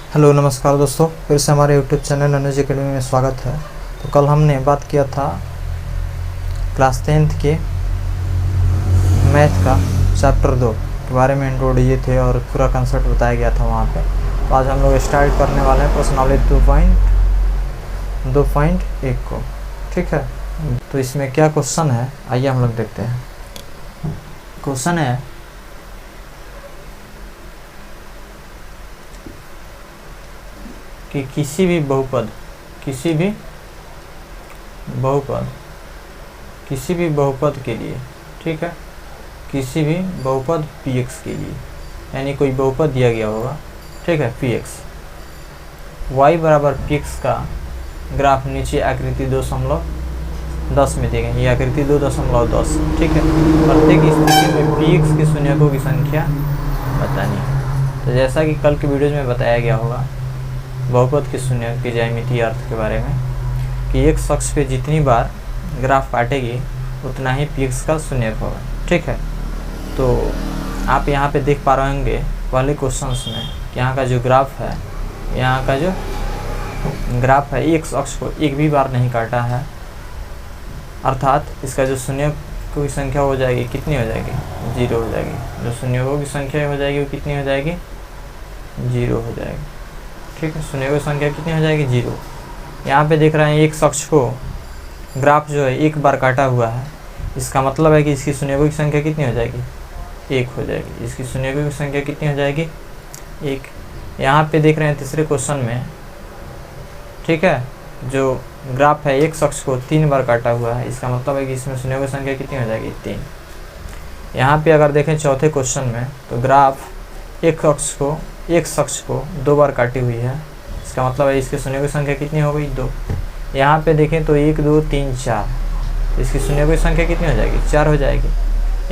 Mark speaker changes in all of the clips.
Speaker 1: Hello नमस्कार दोस्तों, फिर से हमारे यूट्यूब चैनल अनुज अकेडमी में स्वागत है। तो कल हमने बात किया था क्लास 10th के मैथ का चैप्टर 2 के बारे में इंट्रो दिए थे और पूरा कंसेप्ट बताया गया था वहाँ पे। तो आज हम लोग स्टार्ट करने वाले हैं प्रश्नावली 2.1 को। ठीक है, तो इसमें क्या क्वेश्चन है आइए हम लोग देखते हैं। क्वेश्चन है कि किसी भी बहुपद के लिए, ठीक है, किसी भी बहुपद px के लिए, यानी कोई बहुपद दिया गया होगा, ठीक है, px y बराबर px का ग्राफ नीचे आकृति 2.10 में दी गई। ये आकृति 2.10, ठीक है। प्रत्येक स्थिति में px के शून्यकों की संख्या बतानी है। तो जैसा कि कल के वीडियोज में बताया गया होगा बहुपद के शून्य के ज्यामितीय अर्थ के बारे में कि एक अक्ष पे जितनी बार ग्राफ काटेगी उतना ही px का शून्यक होगा, ठीक है। तो आप यहाँ पे देख पा रहे होंगे पहले क्वेश्चंस में कि यहाँ का जो ग्राफ है, यहाँ का जो ग्राफ है एक अक्ष को एक भी बार नहीं काटा है, अर्थात इसका जो शून्यकों की संख्या हो जाएगी कितनी हो जाएगी, 0 हो जाएगी। जो शून्यकों की संख्या हो जाएगी वो कितनी हो जाएगी, 0 हो जाएगी, ठीक है। शून्यकों की संख्या कितनी हो जाएगी, 0। यहाँ पे देख रहे हैं एक अक्ष को ग्राफ जो है एक बार काटा हुआ है, इसका मतलब है कि इसकी शून्यकों की संख्या कितनी हो जाएगी, 1 हो जाएगी। इसकी शून्यकों की संख्या कितनी हो जाएगी, 1। यहाँ पे देख रहे हैं तीसरे क्वेश्चन में, ठीक है, जो ग्राफ है एक अक्ष को 3 बार काटा हुआ है, इसका मतलब है कि इसमें शून्यकों की संख्या कितनी हो जाएगी, 3। यहाँ पे अगर देखें चौथे क्वेश्चन में तो ग्राफ एक अक्ष को 2 बार काटी हुई है, इसका मतलब है इसके शून्यकों की संख्या कितनी हो गई, 2। यहाँ पे देखें तो 1 2 3 4, तो इसकी शून्यकों की संख्या कितनी हो जाएगी, 4 हो जाएगी।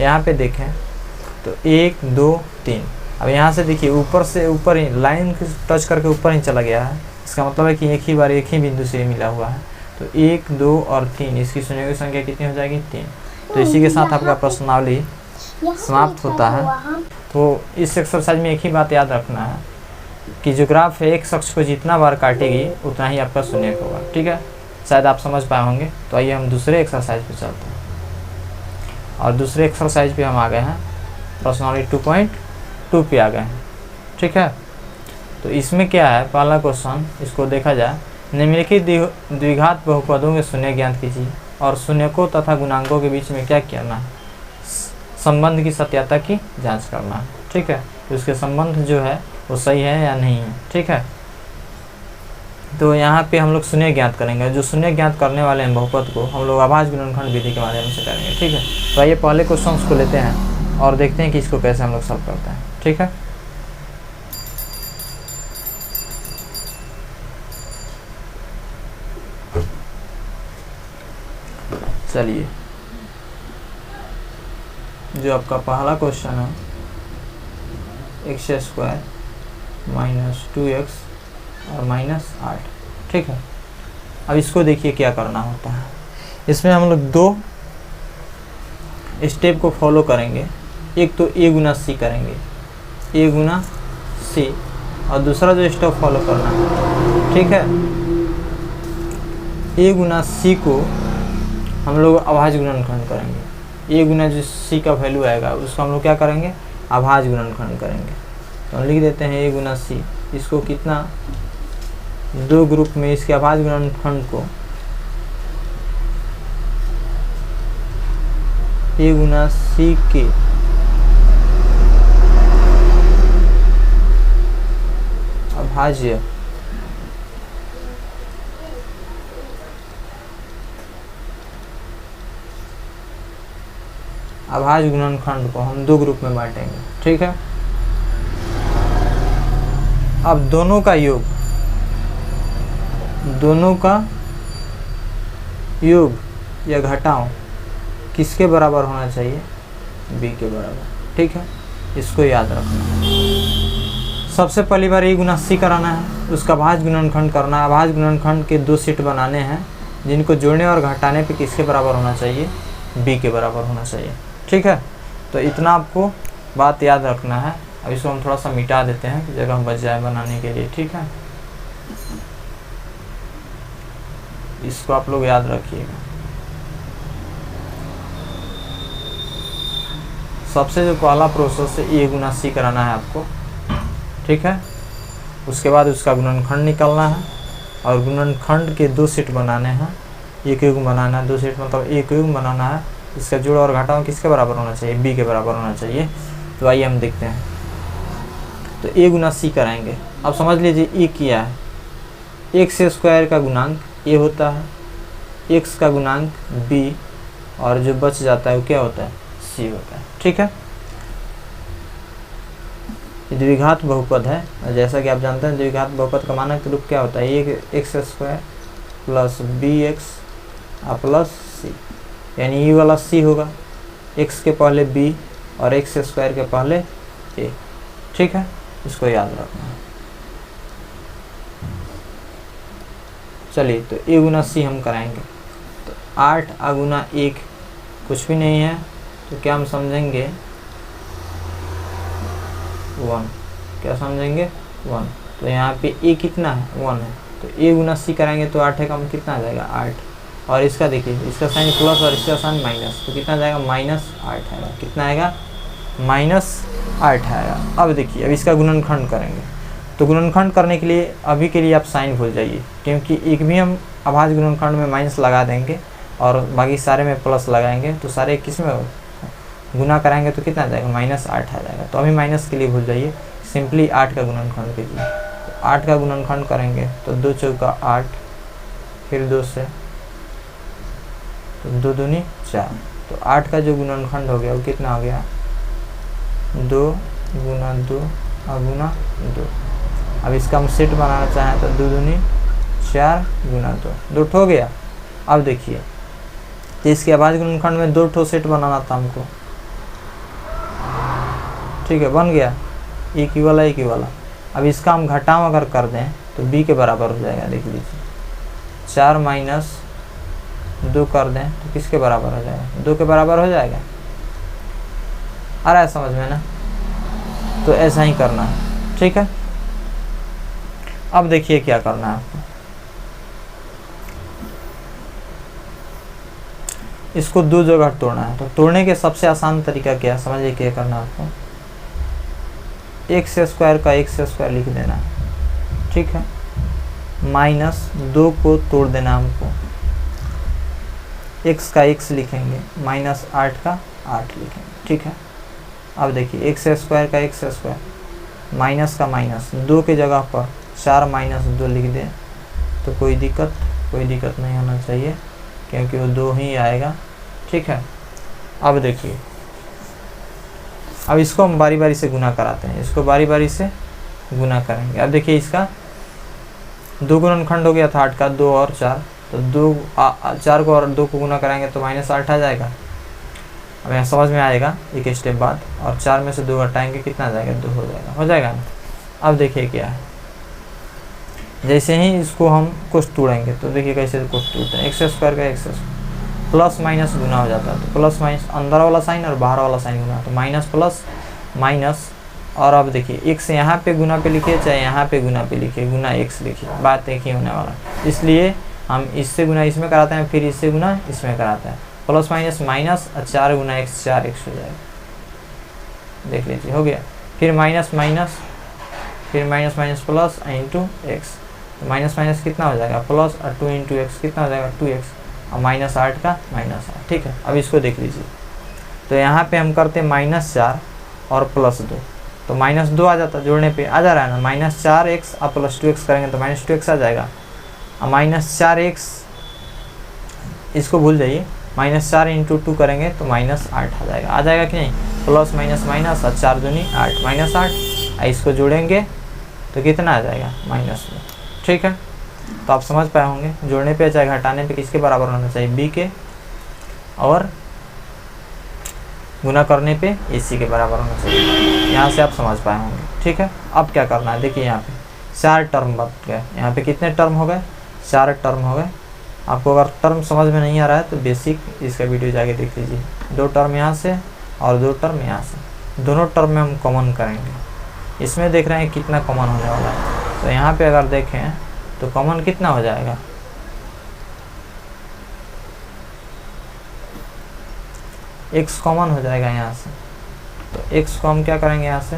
Speaker 1: यहाँ पे देखें तो 1 2 3, अब यहाँ से देखिए ऊपर से ऊपर ही लाइन टच करके ऊपर ही चला गया है, इसका मतलब है कि एक ही बार एक ही बिंदु से मिला हुआ है। तो 1 2 और 3, इसकी शून्यकों की संख्या कितनी हो जाएगी, 3। तो इसी के साथ आपका प्रश्नावली समाप्त होता है। तो इस एक्सरसाइज में एक ही बात याद रखना है कि जो ग्राफ है एक अक्ष को जितना बार काटेगी उतना ही आपका शून्यक होगा, ठीक है। शायद आप समझ पाए होंगे। तो आइए हम दूसरे एक्सरसाइज पे चलते हैं। और दूसरे एक्सरसाइज पे हम आ गए हैं, प्रश्नावली 2.2 पे आ गए हैं, ठीक है। तो इसमें क्या है, पहला क्वेश्चन इसको देखा जाए, निम्नलिखित द्विघात बहुपदों के शून्य ज्ञात कीजिए और शून्यकों तथा गुणांकों के बीच में क्या करना है, संबंध की सत्यता की जांच करना है, ठीक है। तो उसके संबंध जो है वो सही है या नहीं है, ठीक है। तो यहाँ पे हम लोग शून्य ज्ञात करेंगे। जो शून्य ज्ञात करने वाले हैं बहुपद को हम लोग अभाज्य गुणनखंड विधि के माध्यम से करेंगे, ठीक है। तो आइए पहले क्वेश्चन को लेते हैं और देखते हैं कि इसको कैसे हम लोग सॉल्व करते हैं, ठीक है। चलिए, जो आपका पहला क्वेश्चन है x² - 2x और -8, ठीक है। अब इसको देखिए क्या करना होता है। इसमें हम लोग 2 स्टेप को फॉलो करेंगे। एक तो a गुना c करेंगे, a गुना c, और दूसरा जो स्टेप फॉलो करना है, ठीक है, a गुना c को हम लोग अभाज्य गुणनखंड करेंगे। a गुना जो c का वैल्यू आएगा उसको हम लोग क्या करेंगे, अभाज्य गुणनखंड करेंगे। तो हम लिख देते हैं a गुना c, इसको कितना, 2 ग्रुप में इसके अभाज्य गुणनखंड को a गुना c के अभाज्य गुणनखंड को हम 2 ग्रुप में बांटेंगे, ठीक है। अब दोनों का योग या घटाव किसके बराबर होना चाहिए, b के बराबर, ठीक है। इसको याद रखना है। सबसे पहली बार a गुना c कराना है, उसका अभाज्य गुणनखंड करना है। अभाज्य गुणनखंड के 2 सेट बनाने हैं जिनको जोड़ने और घटाने पे किसके बराबर होना चाहिए, b के बराबर होना चाहिए, ठीक है। तो इतना आपको बात याद रखना है। अब इसको हम थोड़ा सा मिटा देते हैं कि जगह बच जाए बनाने के लिए, ठीक है। इसको आप लोग याद रखिएगा। सबसे जो पहला प्रोसेस है ए गुना सी कराना है आपको, ठीक है। उसके बाद उसका गुणनखंड निकालना है और गुणनखंड के 2 सेट बनाने हैं। एक युग्म बनाना है, 2 सेट मतलब एक युग्म बनाना है। इसका जोड़ और घटाव किसके बराबर होना चाहिए? बी के बराबर होना चाहिए। तो आइए हम देखते हैं। तो ए गुना सी कराएंगे। अब समझ लीजिए ए क्या है? एक्स स्क्वायर का गुणांक ए होता है, एक्स का गुणांक बी, और जो बच जाता है वो क्या होता है? सी होता है, ठीक है। द्विघात बहुपद है, जैसा कि आप जानते हैं द्विघात बहुपद का मानक रूप क्या होता है? एक X square plus B X plus C, यानी ये वाला सी होगा, एक्स के पहले बी और एक्स स्क्वायर के पहले ए, ठीक है। इसको याद रखना है। चलिए, तो ए गुना सी हम कराएंगे। तो 8 गुना 1 कुछ भी नहीं है, तो क्या हम समझेंगे? 1। क्या समझेंगे? 1। तो यहाँ पे ए कितना है? 1 है। तो ए गुना सी कराएंगे तो 8 है कम कितना आ जाएगा? 8। और इसका देखिए, इसका साइन प्लस और इसका साइन माइनस, तो कितना जाएगा? -8 आएगा। कितना आएगा? -8 आएगा। अब देखिए, अब इसका गुणनखंड करेंगे। तो गुणनखंड करने के लिए अभी के लिए आप साइन भूल जाइए, क्योंकि एक भी हम अभाज्य गुणनखंड में माइनस लगा देंगे और बाकी सारे में प्लस लगाएंगे, तो सारे किस में गुना कराएंगे तो कितना आ जाएगा? -8 आ जाएगा। तो अभी माइनस के लिए भूल जाइए, सिंपली 8 का गुणनखंड कीजिए। तो 8 का गुणनखंड करेंगे तो 2 चौका 8, फिर 2 से, तो 2 दूनी 4। तो 8 का जो गुणनखंड हो गया वो कितना हो गया? 2 गुना 2 गुना 2। अब इसका हम सेट बनाना चाहें तो 2 दूनी 4 गुना 2 ठो हो गया। अब देखिए, तो इसके अभाज्य गुणनखंड में 2 ठो सेट बनाना था हमको, ठीक है, बन गया एक ही वाला एक ही वाला। अब इसका हम घटाव अगर कर दें तो b के बराबर हो जाएगा। देख लीजिए, 4 माइनस 2 कर दें तो किसके बराबर हो जाएगा? 2 के बराबर हो जाएगा। आ रहा है समझ में ना? तो ऐसा ही करना है, ठीक है। अब देखिए क्या करना है आपको। इसको 2 जगह तोड़ना है। तो तोड़ने के सबसे आसान तरीका क्या है? समझिए क्या करना है आपको। एक्स स्क्वायर का एक्स स्क्वायर लिख देना है, ठीक है। -2 को तोड़ देना हमको, x का x लिखेंगे, -8 का 8 लिखेंगे, ठीक है। अब देखिए, एक्स स्क्वायर का एक्स स्क्वायर, माइनस का माइनस, 2 की जगह पर 4 - 2 लिख दें तो कोई दिक्कत नहीं होना चाहिए, क्योंकि वो 2 ही आएगा, ठीक है। अब देखिए, अब इसको हम बारी बारी से गुना कराते हैं। इसको बारी बारी से गुना करेंगे। अब देखिए, इसका 2 गुणनखंड हो गया था 8 का, 2 और 4, तो 4 को और 2 को गुना कराएंगे तो -8 आ जाएगा। अब यहाँ समझ में आएगा एक स्टेप बाद। और 4 में से 2 घटाएंगे कितना आ जाएगा? 2 हो जाएगा ना। अब देखिए क्या है, जैसे ही इसको हम कुछ तोड़ेंगे तो देखिए कैसे कुछ तोड़ते हैं। एक्स स्क्वायर का एक्स स्क्वायर प्लस माइनस गुना हो जाता है, तो प्लस माइनस अंदर वाला साइन और बाहर वाला साइन गुना, तो माइनस प्लस माइनस। और अब देखिए, एक्स यहाँ पे गुना पे लिखिए चाहे यहाँ पे गुना पे लिखिए, गुना एक्स लिखिए, बात एक ही होने वाला। इसलिए हम इससे गुना इसमें कराते हैं, फिर इससे गुना इसमें कराते हैं। प्लस माइनस माइनस, 4 गुना एक्स 4x हो जाएगा। देख लीजिए, हो गया। फिर माइनस माइनस, फिर minus minus plus into x, तो माइनस माइनस कितना हो जाएगा? प्लस, और 2 इंटू एक्स कितना हो जाएगा? 2x, और -8 का -8, ठीक है। अब इसको देख लीजिए, तो यहाँ पे हम करते हैं -4 और +2, तो -2 आ जाता, जोड़ने पे आ जा रहा है ना। -4x और +2x करेंगे तो -2x आ जाएगा। और -4x, इसको भूल जाइए, -4 इंटू 2 करेंगे तो -8 आ जाएगा कि नहीं? प्लस माइनस माइनस, और 4 दूनी 8, -8। इसको जोड़ेंगे तो कितना आ जाएगा? -2, ठीक है। तो आप समझ पाए होंगे, जोड़ने पे चाहे घटाने पे किसके बराबर होना चाहिए? b के, और गुना करने पे ac के बराबर होना चाहिए। यहाँ से आप समझ पाए होंगे, ठीक है। अब क्या करना है? देखिए, यहाँ पे 4 टर्म बच गए। यहाँ पे कितने टर्म हो गए? 4 टर्म हो गए। आपको अगर टर्म समझ में नहीं आ रहा है तो बेसिक इसका वीडियो जाके देख लीजिए। 2 टर्म यहाँ से और 2 टर्म यहाँ से, दोनों टर्म में हम कॉमन करेंगे। इसमें देख रहे हैं कितना कॉमन होने वाला है। तो यहाँ पे अगर देखें तो कॉमन कितना हो जाएगा, x कॉमन हो जाएगा यहाँ से। तो x को हम क्या करेंगे, यहाँ से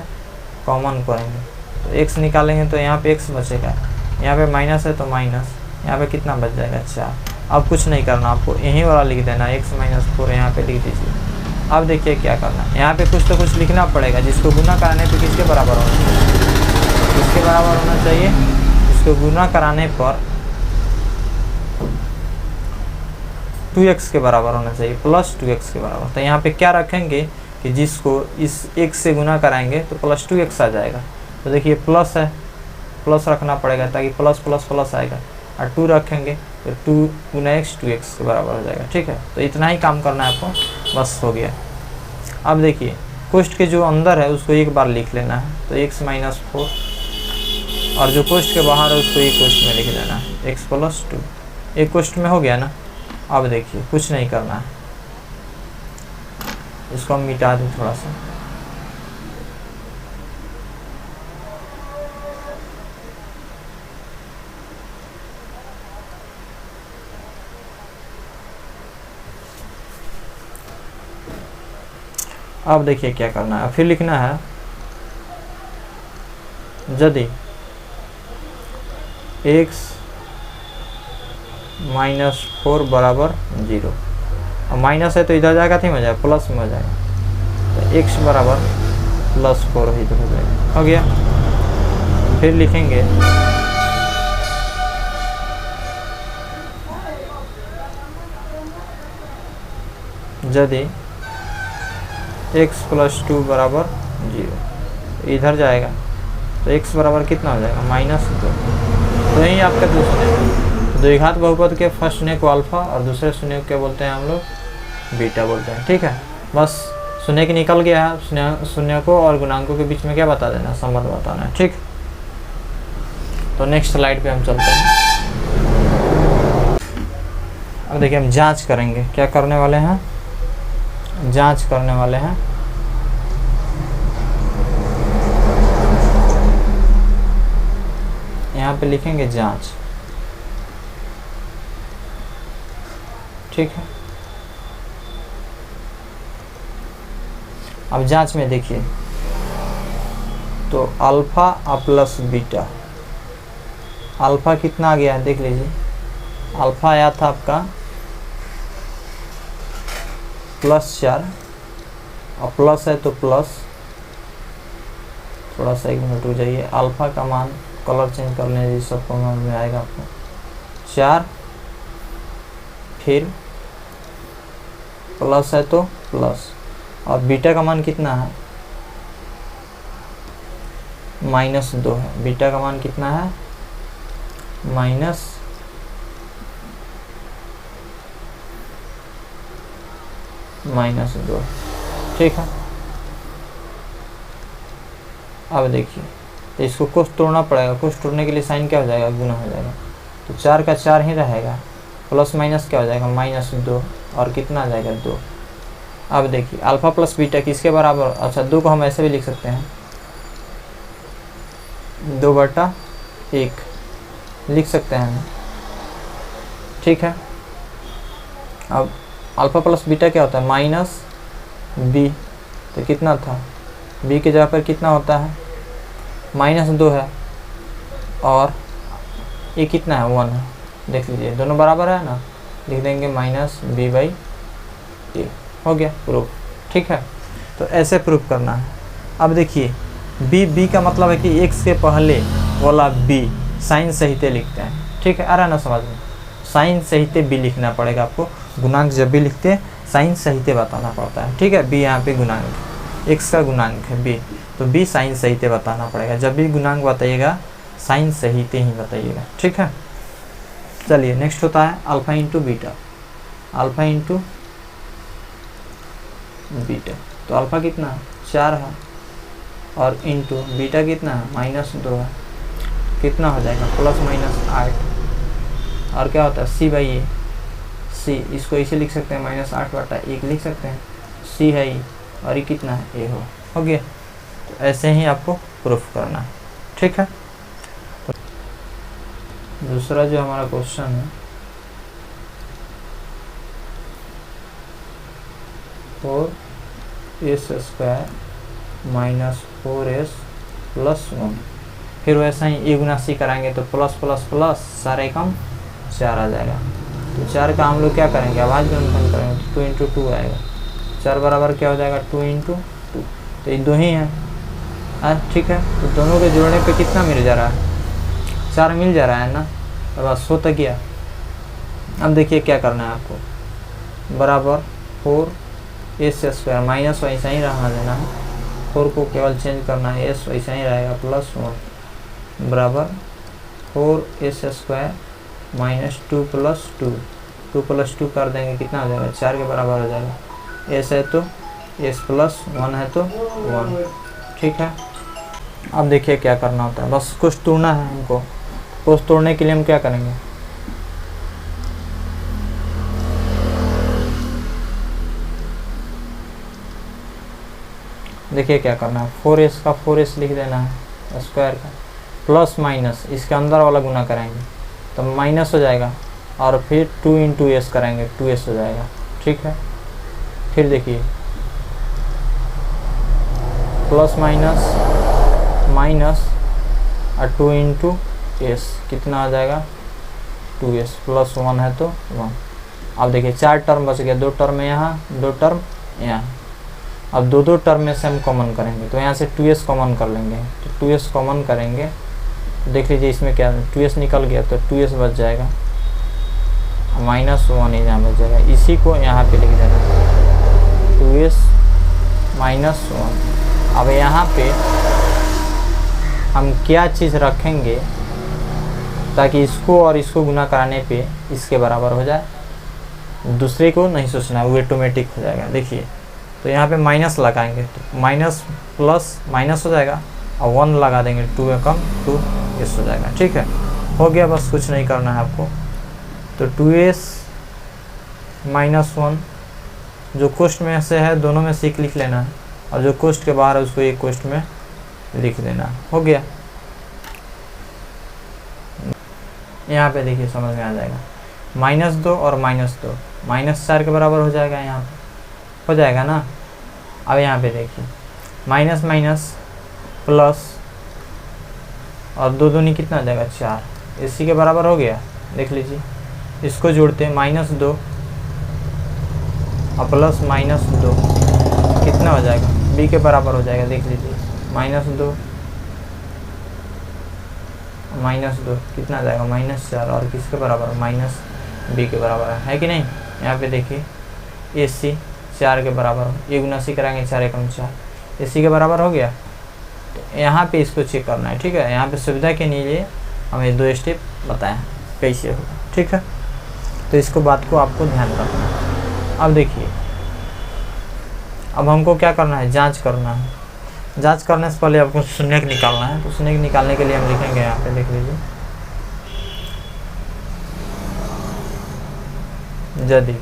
Speaker 1: कॉमन करेंगे तो x निकालेंगे तो यहाँ पे x बचेगा, यहाँ पे माइनस है तो माइनस, यहाँ पे कितना बच जाएगा 4। अब कुछ नहीं करना, आपको यहीं वाला लिख देना x - 4 यहाँ पे लिख दीजिए। अब देखिए क्या करना है, यहाँ पे कुछ तो कुछ लिखना पड़ेगा, जिसको गुना कराने पे किसके बराबर होना चाहिए, किसके बराबर होना चाहिए, इसको गुना कराने पर 2x के बराबर होना चाहिए, प्लस 2x के बराबर। तो यहाँ पे क्या रखेंगे कि जिसको इस x से गुना कराएंगे तो प्लस 2x आ जाएगा। तो देखिए प्लस है, प्लस रखना पड़ेगा ताकि प्लस प्लस प्लस आएगा, और 2 रखेंगे तो 2 गुना x 2x के बराबर हो जाएगा। ठीक है, तो इतना ही काम करना है आपको, बस हो गया। अब देखिए कोष्ठ के जो अंदर है उसको एक बार लिख लेना है, तो x - 4, और जो कोष्ठ के बाहर है उसको एक कोष्ठ में लिख देना है, x + 2। एक कोष्ठ में हो गया ना। अब देखिए कुछ नहीं करना है, इसको हम मिटा दें थोड़ा सा। अब देखिए क्या करना है, फिर लिखना है यदि x - 4 बराबर 0, और माइनस है तो इधर जाएगा तो हो जाएगा प्लस में हो जाएगा, तो x बराबर +4 इधर हो जाएगा, हो गया। फिर लिखेंगे यदि x + 2 बराबर 0, इधर जाएगा तो x बराबर कितना हो जाएगा, -2। तो यही आपका दूसरे द्विघात बहुपद के फर्स्ट शून्य को अल्फा और दूसरे शून्य को क्या बोलते हैं हम लोग, बीटा बोलते हैं। ठीक है, बस शून्य की निकल गया है, शून्य को और गुणांकों के बीच में क्या बता देना, संबंध बताना है। ठीक, तो नेक्स्ट स्लाइड पे हम चलते हैं। अब देखिए हम जांच करेंगे, क्या करने वाले हैं, जांच करने वाले हैं। यहाँ पे लिखेंगे जांच। ठीक है, अब जांच में देखिए तो अल्फा प्लस बीटा, अल्फा कितना आ गया है देख लीजिए, अल्फा आया था आपका +4, और प्लस है तो प्लस, थोड़ा सा 1 मिनट रुक जाइए, अल्फा का मान कलर चेंज कर लें, सबको मान में आएगा आपको 4, फिर प्लस है तो प्लस, और बीटा का मान कितना है, -2 है। बीटा का मान कितना है, -2। ठीक है, अब देखिए तो इसको कुछ तोड़ना पड़ेगा, कुछ तोड़ने के लिए साइन क्या हो जाएगा, गुना हो जाएगा, तो 4 का 4 ही रहेगा, प्लस माइनस क्या हो जाएगा, -2, और कितना आ जाएगा 2। अब देखिए अल्फा प्लस बीटा किसके बराबर, अच्छा 2 को हम ऐसे भी लिख सकते हैं, 2/1 लिख सकते हैं। ठीक है, अब अल्फा प्लस बीटा क्या होता है, -b, तो कितना था, b की जगह पर कितना होता है, -2 है, और ये कितना है, 1 है। देख लीजिए दोनों बराबर है ना, लिख देंगे -b/a, हो गया प्रूफ। ठीक है, तो ऐसे प्रूफ करना है। अब देखिए b का मतलब है कि x के पहले वाला b साइन सहित लिखते हैं। ठीक है, आ रहा है ना समझ में, साइन सहित b लिखना पड़ेगा आपको, गुणांक जब भी लिखते हैं साइन सहित बताना पड़ता है। ठीक है, b यहाँ पे गुणांक, x का गुणांक है b, तो b साइन सहित बताना पड़ेगा, जब भी गुणांक बताइएगा साइन सहित ही बताइएगा। ठीक है, चलिए नेक्स्ट होता है alpha into beta, alpha into beta, तो अल्फा कितना है, 4 है, और इंटू बीटा कितना है, -2 है, कितना हो जाएगा, +-8, और क्या होता है c/a, c इसको इसे लिख सकते हैं -8/1 लिख सकते हैं, c है e, और ये कितना है a हो गया। तो ऐसे ही आपको प्रूफ करना है। ठीक है, तो दूसरा जो हमारा क्वेश्चन है 4s² माइनस 4s प्लस 1, फिर वैसा ही ए गुना सी कराएंगे तो प्लस प्लस प्लस सारे कम 4 आ जाएगा। तो 4 का हम लोग क्या करेंगे, आवाज़ गुणनफल करेंगे तो 2 इंटू 2 आएगा। 4 बराबर क्या हो जाएगा 2 इंटू 2, तो ये दो ही हैं। ठीक है, तो दोनों के जोड़ने पे कितना मिल जा रहा है, 4 मिल जा रहा है ना, तो बस हो तक गया। अब देखिए क्या करना है आपको, बराबर 4s² माइनस वैसा ही रहना देना है, 4 को केवल चेंज करना है, s वैसा ही रहेगा प्लस 1 बराबर 4s² माइनस 2 प्लस 2, 2 प्लस 2 कर देंगे कितना हो जाएगा 4 के बराबर हो जाएगा। s है तो s प्लस 1 है तो 1। ठीक है, अब देखिए क्या करना होता है, बस कुछ तोड़ना है हमको। कुछ तोड़ने के लिए हम क्या करेंगे, देखिए क्या करना है, 4s का 4s लिख देना है स्क्वायर का, प्लस माइनस इसके अंदर वाला गुना करेंगे तो माइनस हो जाएगा, और फिर 2 इंटू एस करेंगे 2s हो जाएगा। ठीक है, फिर देखिए प्लस माइनस माइनस और 2 इंटू एस कितना आ जाएगा 2s प्लस 1 है तो 1। अब देखिए 4 टर्म बच गया, 2 टर्म यहाँ 2 टर्म यहाँ। अब दो टर्म में से हम कॉमन करेंगे तो यहाँ से 2s कॉमन कर लेंगे, तो 2s कॉमन करेंगे तो देख लीजिए इसमें क्या 2s निकल गया तो 2s बच जाएगा, माइनस 1 ही यहाँ बच जाएगा, इसी को यहाँ पे लिख देना 2s माइनस 1। अब यहाँ पे हम क्या चीज़ रखेंगे ताकि इसको और इसको गुना कराने पे इसके बराबर हो जाए, दूसरे को नहीं सोचना, वो ऑटोमेटिक हो जाएगा। देखिए तो यहाँ पे माइनस लगाएंगे तो माइनस प्लस माइनस हो जाएगा, और 1 लगा देंगे 2 में कम 2s हो जाएगा। ठीक है, हो गया, बस कुछ नहीं करना है आपको। तो 2s माइनस 1 जो कोष्ठ में से है दोनों में से एक लिख लेना है, और जो कोष्ठ के बाहर है उसको एक कोष्ठ में लिख देना। हो गया, यहाँ पे देखिए समझ में आ जाएगा, -2 और -2 -4 के बराबर हो जाएगा, यहाँ पे हो जाएगा ना। अब यहाँ पे देखिए माइनस माइनस प्लस और 2 दूनी कितना आ जाएगा 4, इसी के बराबर हो गया। देख लीजिए इसको जोड़ते हैं -2 और प्लस -2 कितना हो जाएगा b के बराबर हो जाएगा। देख लीजिए -2 -2 कितना आ जाएगा -4, और किसके बराबर -b के बराबर है कि नहीं। यहाँ पे देखिए ac 4 के बराबर हो, ये गुना सी कराएंगे 4 एकम 4, इसी के बराबर हो गया। तो यहाँ पे इसको चेक करना है। ठीक है, यहाँ पे सुविधा के लिए हमें 2 स्टेप बताएं कैसे होगा। ठीक है, तो इसको बात को आपको ध्यान रखना है। अब देखिए अब हमको क्या करना है, जांच करना है। जांच करने से पहले आपको शून्यक निकालना है, तो शून्यक निकालने के लिए हम लिखेंगे यहाँ पे, देख लीजिए यदि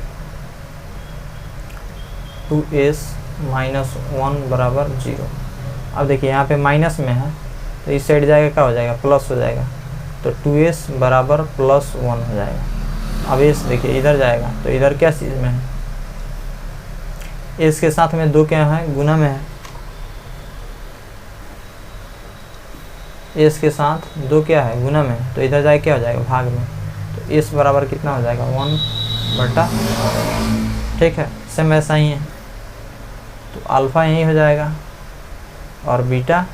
Speaker 1: 2s माइनस 1 बराबर 0। अब देखिए यहाँ पे माइनस में है तो इस साइड जाएगा क्या हो जाएगा प्लस हो जाएगा, तो 2s बराबर प्लस 1 हो जाएगा। अब s देखिए इधर जाएगा तो इधर क्या चीज़ में है, s के साथ में 2 क्या है गुना में है, s के साथ 2 क्या है गुना में, तो इधर जाए क्या हो जाएगा भाग में, तो s बराबर कितना हो जाएगा 1/। ठीक है, सेम ऐसा ही है, तो अल्फ़ा यही हो जाएगा और बीटा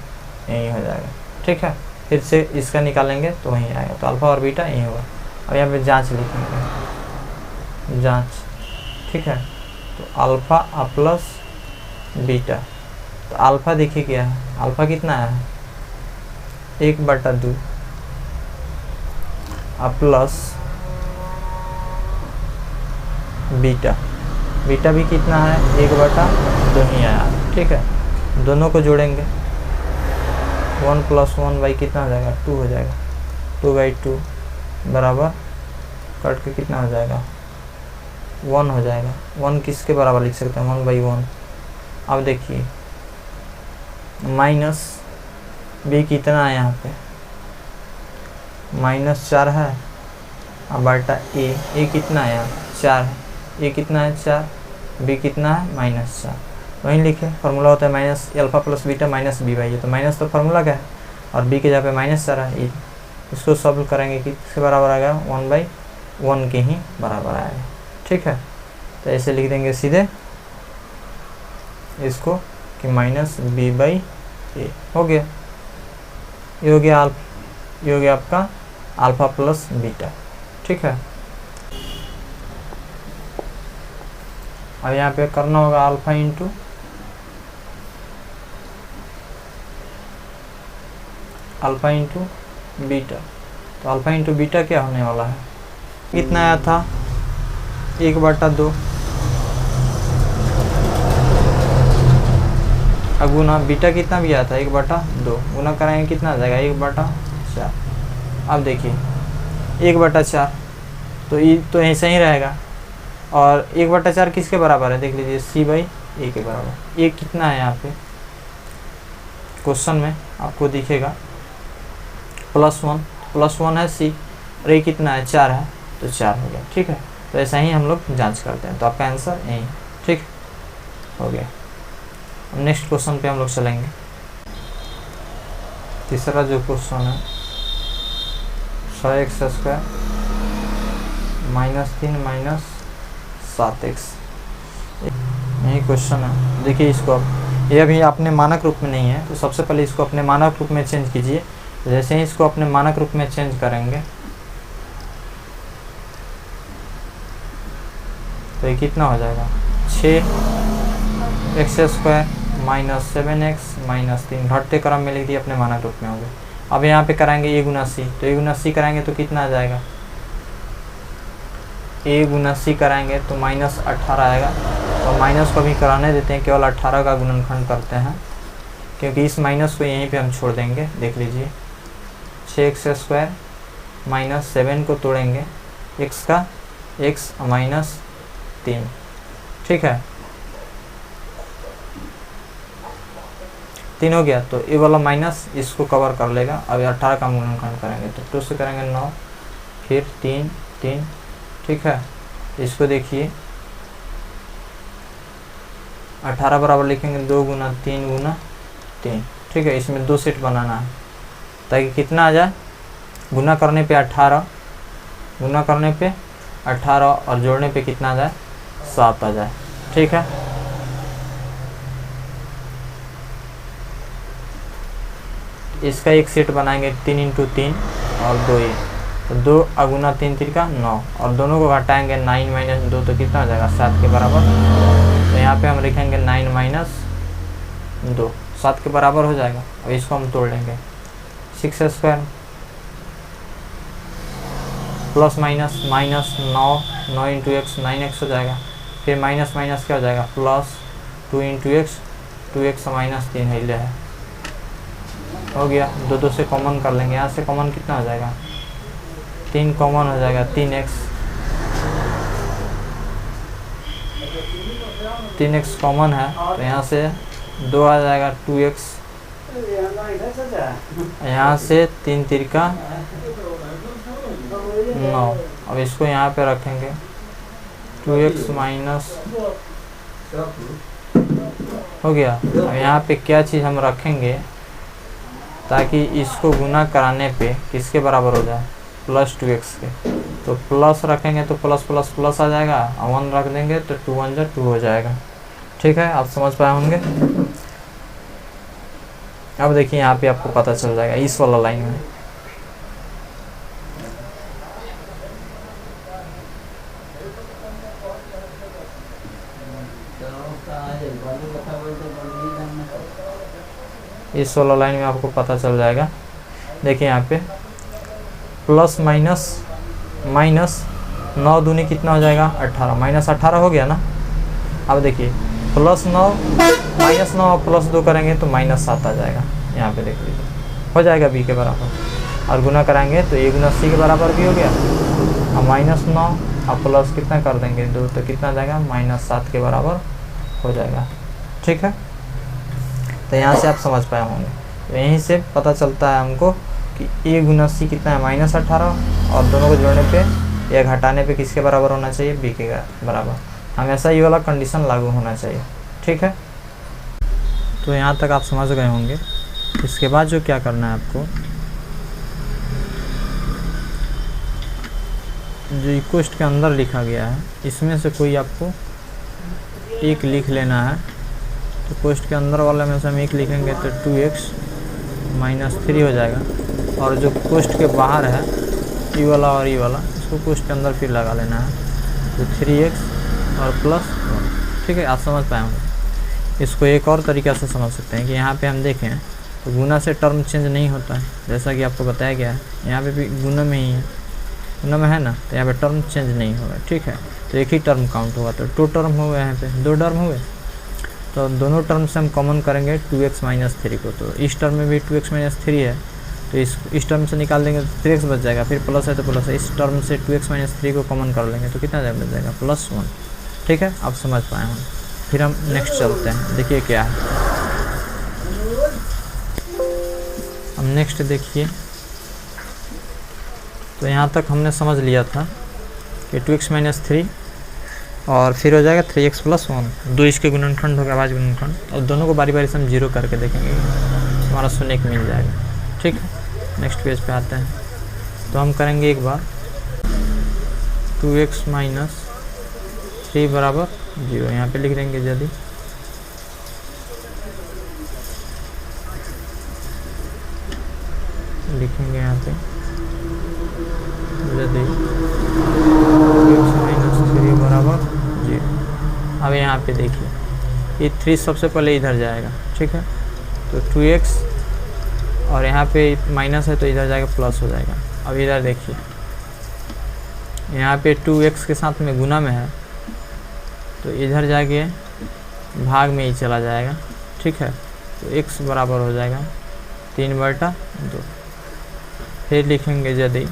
Speaker 1: यही हो जाएगा। ठीक है, फिर से इसका निकालेंगे तो वहीं आएगा, तो अल्फ़ा और बीटा यही होगा। अब यहाँ पे जांच लिखेंगे, जांच। ठीक है, तो अल्फ़ा प्लस बीटा, तो अल्फ़ा देखिए क्या है, अल्फ़ा कितना है 1/2 प्लस बीटा, बीटा भी कितना है 1/2 ही आया। ठीक है, दोनों को जोड़ेंगे 1 + 1 कितना हो जाएगा 2 हो जाएगा, 2/2 बराबर कट के कितना हो जाएगा 1 हो जाएगा। 1 किसके बराबर लिख सकते हैं 1/1। अब देखिए माइनस बी कितना है यहाँ पे -4 है, अब बटा ए कितना है यहाँ 4 है, ए कितना है 4, बी कितना है -4। वहीं लिखे, फार्मूला होता है minus alpha plus beta minus B by A, तो माइनस तो फार्मूला का है और बी के जगह पे -4 है। इसको सॉल्व करेंगे कि किसके बराबर आएगा 1/1 के ही बराबर आएगा। ठीक है, तो ऐसे लिख देंगे सीधे इसको कि -b/a हो गया। ये हो गया आपका अल्फ़ा प्लस बीटा। ठीक है, अब यहाँ पे करना होगा अल्फ़ा इंटू बीटा। तो अल्फ़ा इंटू बीटा क्या होने वाला है, कितना आया था 1/2 गुना बीटा कितना भी आया था 1/2 गुना कराएंगे कितना आ जाएगा 1/4। अब देखिए 1/4 तो ये तो ऐसा ही रहेगा, और 1/4 किसके बराबर है देख लीजिए c/a के बराबर। ये कितना है यहाँ पे क्वेश्चन में आपको दिखेगा +1 है c, और ये कितना है 4 है, तो 4 हो गया। ठीक है, तो ऐसा ही हम लोग जांच करते हैं, तो आपका आंसर यही। ठीक हो गया। अब नेक्स्ट क्वेश्चन पे हम लोग चलेंगे। तीसरा जो क्वेश्चन है 6x² -3 -7x, यही क्वेश्चन है। देखिए इसको अब ये अभी अपने मानक रूप में नहीं है, तो सबसे पहले इसको अपने मानक रूप में चेंज कीजिए। जैसे ही इसको अपने मानक रूप में चेंज करेंगे तो ये कितना हो जाएगा 6x² -7x -3 घटते क्रम में लिख दिए, अपने मानक रूप में होंगे। अब यहाँ पे कराएंगे a गुना c, तो a गुना c कराएंगे तो कितना आ जाएगा, a गुना c कराएंगे तो -18 आएगा। और माइनस को भी कराने देते हैं, केवल 18 का गुणनखंड करते हैं, क्योंकि इस माइनस को यहीं पे हम छोड़ देंगे। देख लीजिए 6x² -7 को तोड़ेंगे x का x -3। ठीक है, 3 हो गया, तो ये वाला माइनस इसको कवर कर लेगा। अब 18 का गुणनखंड करेंगे तो 2 से करेंगे 9, फिर 3 3। ठीक है, इसको देखिए 18 बराबर लिखेंगे 2 गुना 3 गुना 3। ठीक है, इसमें 2 सेट बनाना है ताकि कितना आ जाए, गुना करने पे 18 और जोड़ने पे कितना आ जाए 7 आ जाए। ठीक है, इसका एक सेट बनाएंगे 3 × 3 और 2 ये, तो 2 गुना 3 3 का 9, और दोनों को घटाएंगे 9 - 2 तो कितना आ जाएगा 7 के बराबर। तो यहाँ पे हम लिखेंगे 9 - 2 7 के बराबर हो जाएगा। अब इसको हम तोड़ लेंगे 6² प्लस माइनस -9 × x 9x हो जाएगा, फिर माइनस क्या हो जाएगा प्लस 2 × x 2x -3 है हो गया। 2 से कॉमन कर लेंगे, यहाँ से कॉमन कितना हो जाएगा 3 कॉमन हो जाएगा 3x कॉमन है, तो यहाँ से 2 आ जाएगा 2x, यहाँ से 3 3 का 9। अब इसको यहाँ पे रखेंगे 2x माइनस हो गया। अब यहाँ पे क्या चीज़ हम रखेंगे ताकि इसको गुना कराने पे किसके बराबर हो जाए +2x के, तो प्लस रखेंगे तो प्लस प्लस प्लस आ जाएगा, और 1 रख देंगे तो 2 1 जा 2 हो जाएगा। ठीक है, आप समझ पाए होंगे। अब देखिए यहाँ पे आपको पता चल जाएगा इस वाला लाइन में आपको पता चल जाएगा। देखिए यहाँ पे प्लस माइनस 9 दूनी कितना हो जाएगा 18, -18 हो गया ना। अब देखिए +9 -9 प्लस 2 करेंगे तो -7 आ जाएगा। यहाँ पे देख लीजिए हो जाएगा b के बराबर, और गुना कराएंगे तो a गुना c के बराबर भी हो गया, और -9 और प्लस कितना कर देंगे 2 तो कितना आ जाएगा -7 के बराबर हो जाएगा। ठीक है, तो यहाँ से आप समझ पाए होंगे। तो यहीं से पता चलता है हमको कि ए गुना सी कितना है -18, और दोनों को जोड़ने पे या घटाने पे किसके बराबर होना चाहिए, बी के बराबर। हमेशा ये वाला कंडीशन लागू होना चाहिए, ठीक है। तो यहाँ तक आप समझ गए होंगे। इसके बाद जो क्या करना है आपको, जो इक्वेस्ट के अंदर लिखा गया है इसमें से कोई आपको एक लिख लेना है। तो कोष्ट के अंदर वाले में से हम एक लिखेंगे तो 2x - 3 हो जाएगा, और जो कोष्ट के बाहर है ई वाला और ई वाला, इसको कोष्ट के अंदर फिर लगा लेना है, तो 3x और +1, ठीक है। आप समझ पाए होंगे। इसको एक और तरीक़ा से समझ सकते हैं कि यहाँ पे हम देखें तो गुना से टर्म चेंज नहीं होता है, जैसा कि आपको बताया गया है। यहाँ पे भी गुना में ही है, गुना में है ना, तो यहाँ पे टर्म चेंज नहीं होगा, ठीक है। तो एक ही टर्म काउंट होगा, तो 2 टर्म हो गए, यहाँ पे 2 टर्म हुए। तो दोनों टर्म से हम कॉमन करेंगे 2x - 3 को, तो इस टर्म में भी 2x - 3 है, तो इस टर्म से निकाल देंगे तो 3x बच जाएगा, फिर प्लस है तो प्लस है, इस टर्म से 2x - 3 को कॉमन कर लेंगे तो कितना बच जाएगा, +1, ठीक है। आप समझ पाए हम। फिर हम नेक्स्ट चलते हैं, देखिए क्या है। हम नेक्स्ट देखिए, तो यहाँ तक हमने समझ लिया था कि 2x - 3 और फिर हो जाएगा 3x + 1, 2 इसके गुणनखंड हो गया, भाज्य गुणनखंड, और दोनों को बारी बारी से हम 0 करके देखेंगे, हमारा शून्य मिल जाएगा, ठीक है। नेक्स्ट पेज पे आते हैं, तो हम करेंगे एक बार 2x - 3 = 0, यहाँ पे लिख देंगे यदि लिखेंगे यहाँ पे यदि 2x - 3 = 0। अब यहाँ पे देखिए ये 3 सबसे पहले इधर जाएगा, ठीक है। तो 2x और यहाँ पे माइनस है तो इधर जाएगा प्लस हो जाएगा। अब इधर देखिए यहाँ पे 2x के साथ में गुना में है, तो इधर जाके भाग में ही चला जाएगा, ठीक है। तो x बराबर हो जाएगा 3/2। फिर लिखेंगे यदि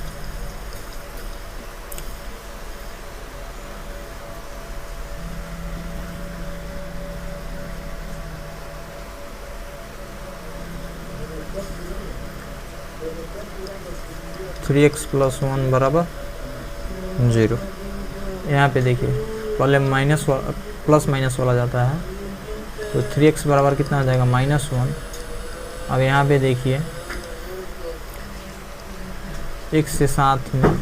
Speaker 1: (3x + 1 = 0). यहाँ पे देखिए पहले प्लस माइनस वाला जाता है, तो 3x बराबर कितना हो जाएगा, -1। अब यहाँ पे देखिए x के साथ में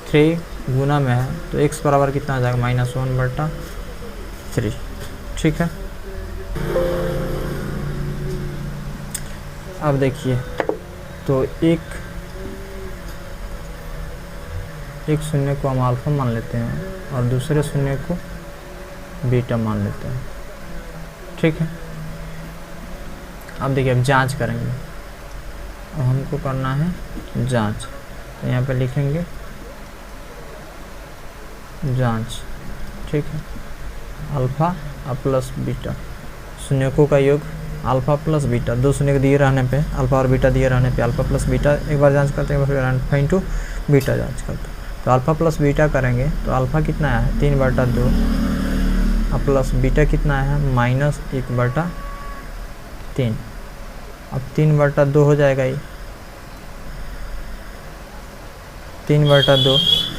Speaker 1: 3 गुना में है, तो x बराबर कितना हो जाएगा, -1/3, ठीक है। अब देखिए तो एक शून्य को हम अल्फा मान लेते हैं और दूसरे शून्य को बीटा मान लेते हैं, ठीक है। अब देखिए अब जांच करेंगे, अब हमको करना है जांच, तो यहाँ पे लिखेंगे जांच, ठीक है। अल्फ़ा प्लस बीटा, शून्यकों का योग अल्फ़ा प्लस बीटा, 2 शून्य दिए रहने पे अल्फ़ा और बीटा दिए रहने पे अल्फ़ा प्लस बीटा एक बार जांच करते हैं, फिर अल्फ़ा इंटू बीटा जांच करते हैं। तो अल्फ़ा प्लस बीटा करेंगे तो अल्फ़ा कितना है 3/2 और प्लस बीटा कितना है -1/3। अब 3/2 हो जाएगा, ये 3/2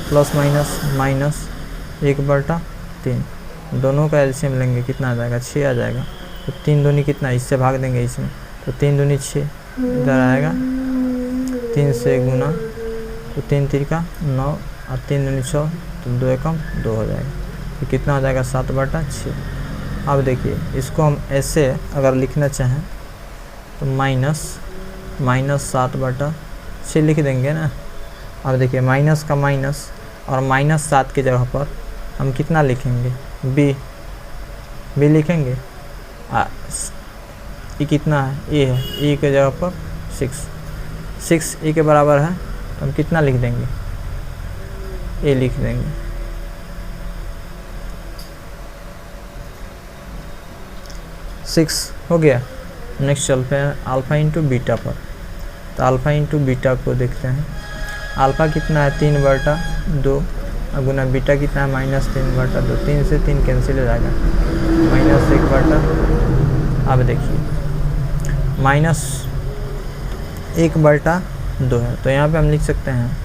Speaker 1: प्लस माइनस -1/3, दोनों का एलसीएम लेंगे कितना आ जाएगा, 6 आ जाएगा। तो 3 दूनी कितना, इससे भाग देंगे इसमें, तो 3 दूनी 6 इधर आएगा, 3 से गुना, तो 3 3 9 और 3 दूनी 6, तो 2 एकम 2 हो जाएगा, तो कितना हो जाएगा 7/6। अब देखिए इसको हम ऐसे अगर लिखना चाहें तो -7/6 लिख देंगे ना। अब देखिए माइनस का माइनस और -7 की जगह पर हम कितना लिखेंगे, बी लिखेंगे। ई कितना है, ए है, ई के जगह पर 6 ई के बराबर है, तो हम कितना लिख देंगे, ए लिख देंगे। सिक्स हो गया। नेक्स्ट चलते हैं अल्फ़ा इंटू बीटा पर, तो अल्फ़ा इंटू बीटा को देखते हैं। अल्फ़ा कितना है 3/2 गुना बीटा कितना है -3/2, 3 से 3 कैंसिल हो जाएगा, -1/2। अब देखिए -1/2 है, तो यहाँ पे हम लिख सकते हैं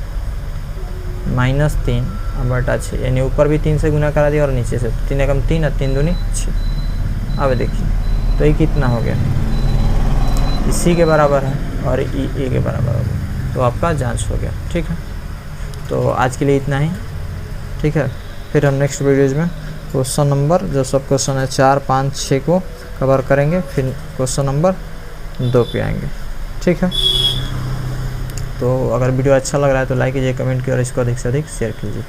Speaker 1: -3/6, यानी ऊपर भी 3 से गुना करा दिया और नीचे से 3 एकम 3 और 3 दूनी 6। अब देखिए तो ये कितना हो गया, इसी के बराबर है और ए के बराबर हो गया, तो आपका जांच हो गया। ठीक है, तो आज के लिए इतना ही। ठीक है, फिर हम नेक्स्ट वीडियोज़ में क्वेश्चन नंबर जो सब क्वेश्चन है 4, 5, 6 को कवर करेंगे, फिर क्वेश्चन नंबर 2 पे आएंगे। ठीक है, तो अगर वीडियो अच्छा लग रहा है तो लाइक कीजिए, कमेंट कीजिए और इसको अधिक से अधिक शेयर कीजिए।